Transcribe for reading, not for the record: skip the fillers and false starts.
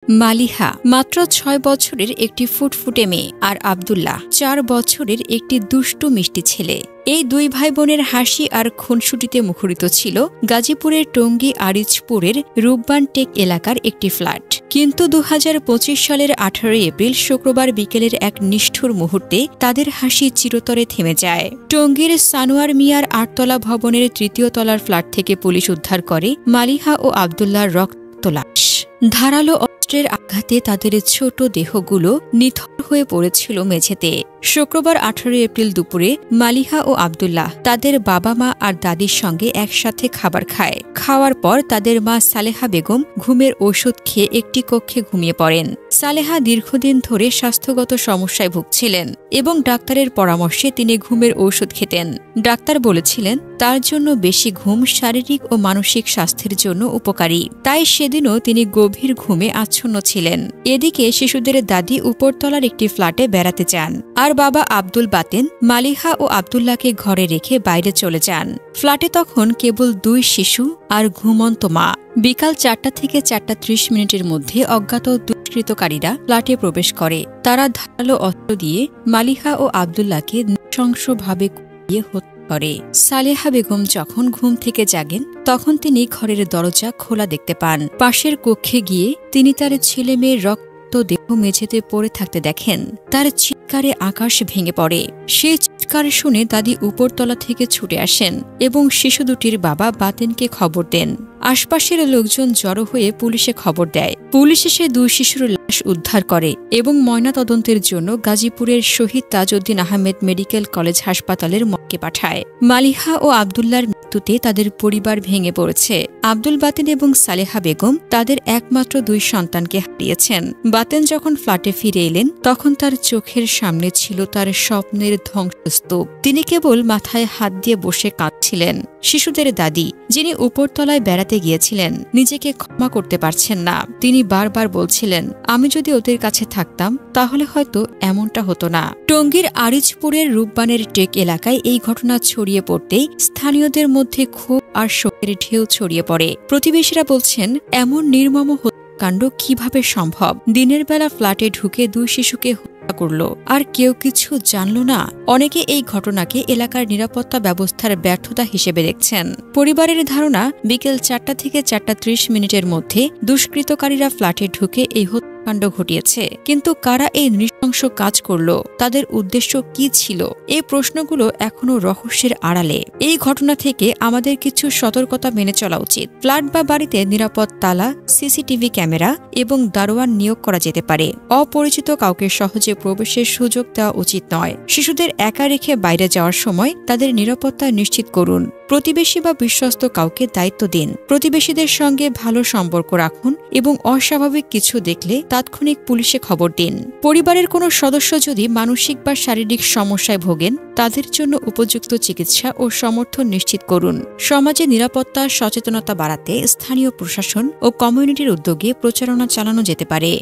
মালিহা মাত্র ৬ বছরের একটি ফুটফুটে মেয়ে আর আব্দুল্লাহ ৪ বছরের একটি দুষ্টু মিষ্টি ছেলে। এই দুই ভাই বোনের হাসি আর খুনসুটিতে মুখরিত ছিল গাজীপুরের টঙ্গী আরিচপুরের রূপবান টেক এলাকার একটি ফ্ল্যাট। কিন্তু ২০২৫ সালের ১৮ এপ্রিল শুক্রবার বিকেলের এক নিষ্ঠুর মুহূর্তে তাদের হাসি চিরতরে থেমে যায়। টঙ্গীর সানোয়ার মিয়ার ৮তলা ভবনের ৩য় তলার ফ্ল্যাট থেকে পুলিশ উদ্ধার করে মালিহা ও আব্দুল্লাহর রক্তাক্ত লাশ। ধারালো অস্ত্রের আঘাতে তাদের ছোট দেহগুলো নিথর হয়ে পড়েছিল মেঝেতে। শুক্রবার ১৮ এপ্রিল দুপুরে মালিহা ও আব্দুল্লাহ তাদের বাবা মা আর দাদির সঙ্গে একসাথে খাবার খায়। খাওয়ার পর তাদের মা সালেহা বেগম ঘুমের ওষুধ খেয়ে একটি কক্ষে ঘুমিয়ে পড়েন। সালেহা দীর্ঘদিন ধরে স্বাস্থ্যগত সমস্যায় ভুগছিলেন এবং ডাক্তারের পরামর্শে তিনি ঘুমের ঔষধ খেতেন। ডাক্তার বলেছিলেন তার জন্য বেশি ঘুম শারীরিক ও মানসিক স্বাস্থ্যের জন্য উপকারী। তাই সেদিনও তিনি গভীর ঘুমে আচ্ছন্ন ছিলেন। এদিকে শিশুদের দাদি উপরতলার একটি ফ্ল্যাটে বেড়াতে যান আর বাবা আব্দুল বাতেন মালিহা ও আব্দুল্লাহকে ঘরে রেখে বাইরে চলে যান। ফ্ল্যাটে তখন কেবল ২ শিশু আর ঘুমন্ত মা। বিকাল ৪টা থেকে ৪টা ৩০ মিনিটের মধ্যে অজ্ঞাত দুষ্কৃতকারীরা ফ্ল্যাটে প্রবেশ করে। তারা ধারালো অস্ত্র দিয়ে মালিহা ও আব্দুল্লাহকে নৃশংসভাবে কুপিয়ে হত্যা করে। সালেহা বেগম যখন ঘুম থেকে জাগেন তখন তিনি ঘরের দরজা খোলা দেখতে পান। পাশের কক্ষে গিয়ে তিনি তার ছেলে মেয়ের রক্ত দেহ মেঝেতে পড়ে থাকতে দেখেন। তার চিৎকারে আকাশ ভেঙে পড়ে। সেই চিৎকার শুনে দাদি উপরতলা থেকে ছুটে আসেন এবং শিশু দুটির বাবা বাতেনকে খবর দেন। আশপাশের লোকজন জড়ো হয়ে পুলিশে খবর দেয়। পুলিশ এসে ২ শিশুর লাশ উদ্ধার করে এবং ময়নাতদন্তের জন্য গাজীপুরের শহীদ তাজউদ্দিন আহমেদ মেডিকেল কলেজ হাসপাতালের মর্গে পাঠায়। মালিহা ও আব্দুল্লাহর মৃত্যুতে তাদের পরিবার ভেঙে পড়েছে। আব্দুল বাতেন এবং সালেহা বেগম তাদের একমাত্র ২ সন্তানকে হারিয়েছেন। বাতেন যখন ফ্ল্যাটে ফিরে এলেন তখন তার চোখের সামনে ছিল তার স্বপ্নের ধ্বংসস্তূপ। তিনি কেবল মাথায় হাত দিয়ে বসে কাঁদছিলেন। শিশুদের দাদি, যিনি উপরতলায় বেড়াতে গিয়েছিলেন, নিজেকে ক্ষমা করতে পারছেন না। তিনি বারবার বলছিলেন, আমি যদি ওদের কাছে থাকতাম তাহলে হয়তো এমনটা হতো না। টঙ্গীর আরিচপুরের রূপবানের টেক এলাকায় এই ঘটনা ছড়িয়ে পড়তেই স্থানীয়দের মধ্যে ক্ষোভ আর শোকের ঢেউ ছড়িয়ে পড়ে। প্রতিবেশীরা বলছেন, এমন নির্মম হত্যাকাণ্ড কিভাবে সম্ভব? দিনের বেলা ফ্ল্যাটে ঢুকে ২ শিশুকে করল আর কেউ কিছু জানল না। অনেকে এই ঘটনাকে এলাকার নিরাপত্তা ব্যবস্থার ব্যর্থতা হিসেবে দেখছেন। পরিবারের ধারণা, বিকেল ৪টা থেকে ৪টা ৩০ মিনিটের মধ্যে দুষ্কৃতকারীরা ফ্ল্যাটে ঢুকে এই হত্যাকাণ্ড ঘটিয়েছে। কিন্তু কারা এই নৃশংস কাজ করল? তাদের উদ্দেশ্য কি ছিল? এই প্রশ্নগুলো এখনো রহস্যের আড়ালে। এই ঘটনা থেকে আমাদের কিছু সতর্কতা মেনে চলা উচিত। ফ্ল্যাট বা বাড়িতে নিরাপদ তালা, সিসিটিভি ক্যামেরা এবং দারোয়ান নিয়োগ করা যেতে পারে। অপরিচিত কাউকে সহজে প্রবেশের সুযোগ দেওয়া উচিত নয়। শিশুদের একা রেখে বাইরে যাওয়ার সময় তাদের নিরাপত্তা নিশ্চিত করুন। প্রতিবেশী বা বিশ্বস্ত কাউকে দায়িত্ব দিন। প্রতিবেশীদের সঙ্গে ভালো সম্পর্ক রাখুন এবং অস্বাভাবিক কিছু দেখলে তাৎক্ষণিক পুলিশে খবর দিন। পরিবারের কোনো সদস্য যদি মানসিক বা শারীরিক সমস্যায় ভোগেন, তাদের জন্য উপযুক্ত চিকিৎসা ও সমর্থন নিশ্চিত করুন। সমাজে নিরাপত্তা সচেতনতা বাড়াতে স্থানীয় প্রশাসন ও কমিউনিটির উদ্যোগে প্রচারণা চালানো যেতে পারে।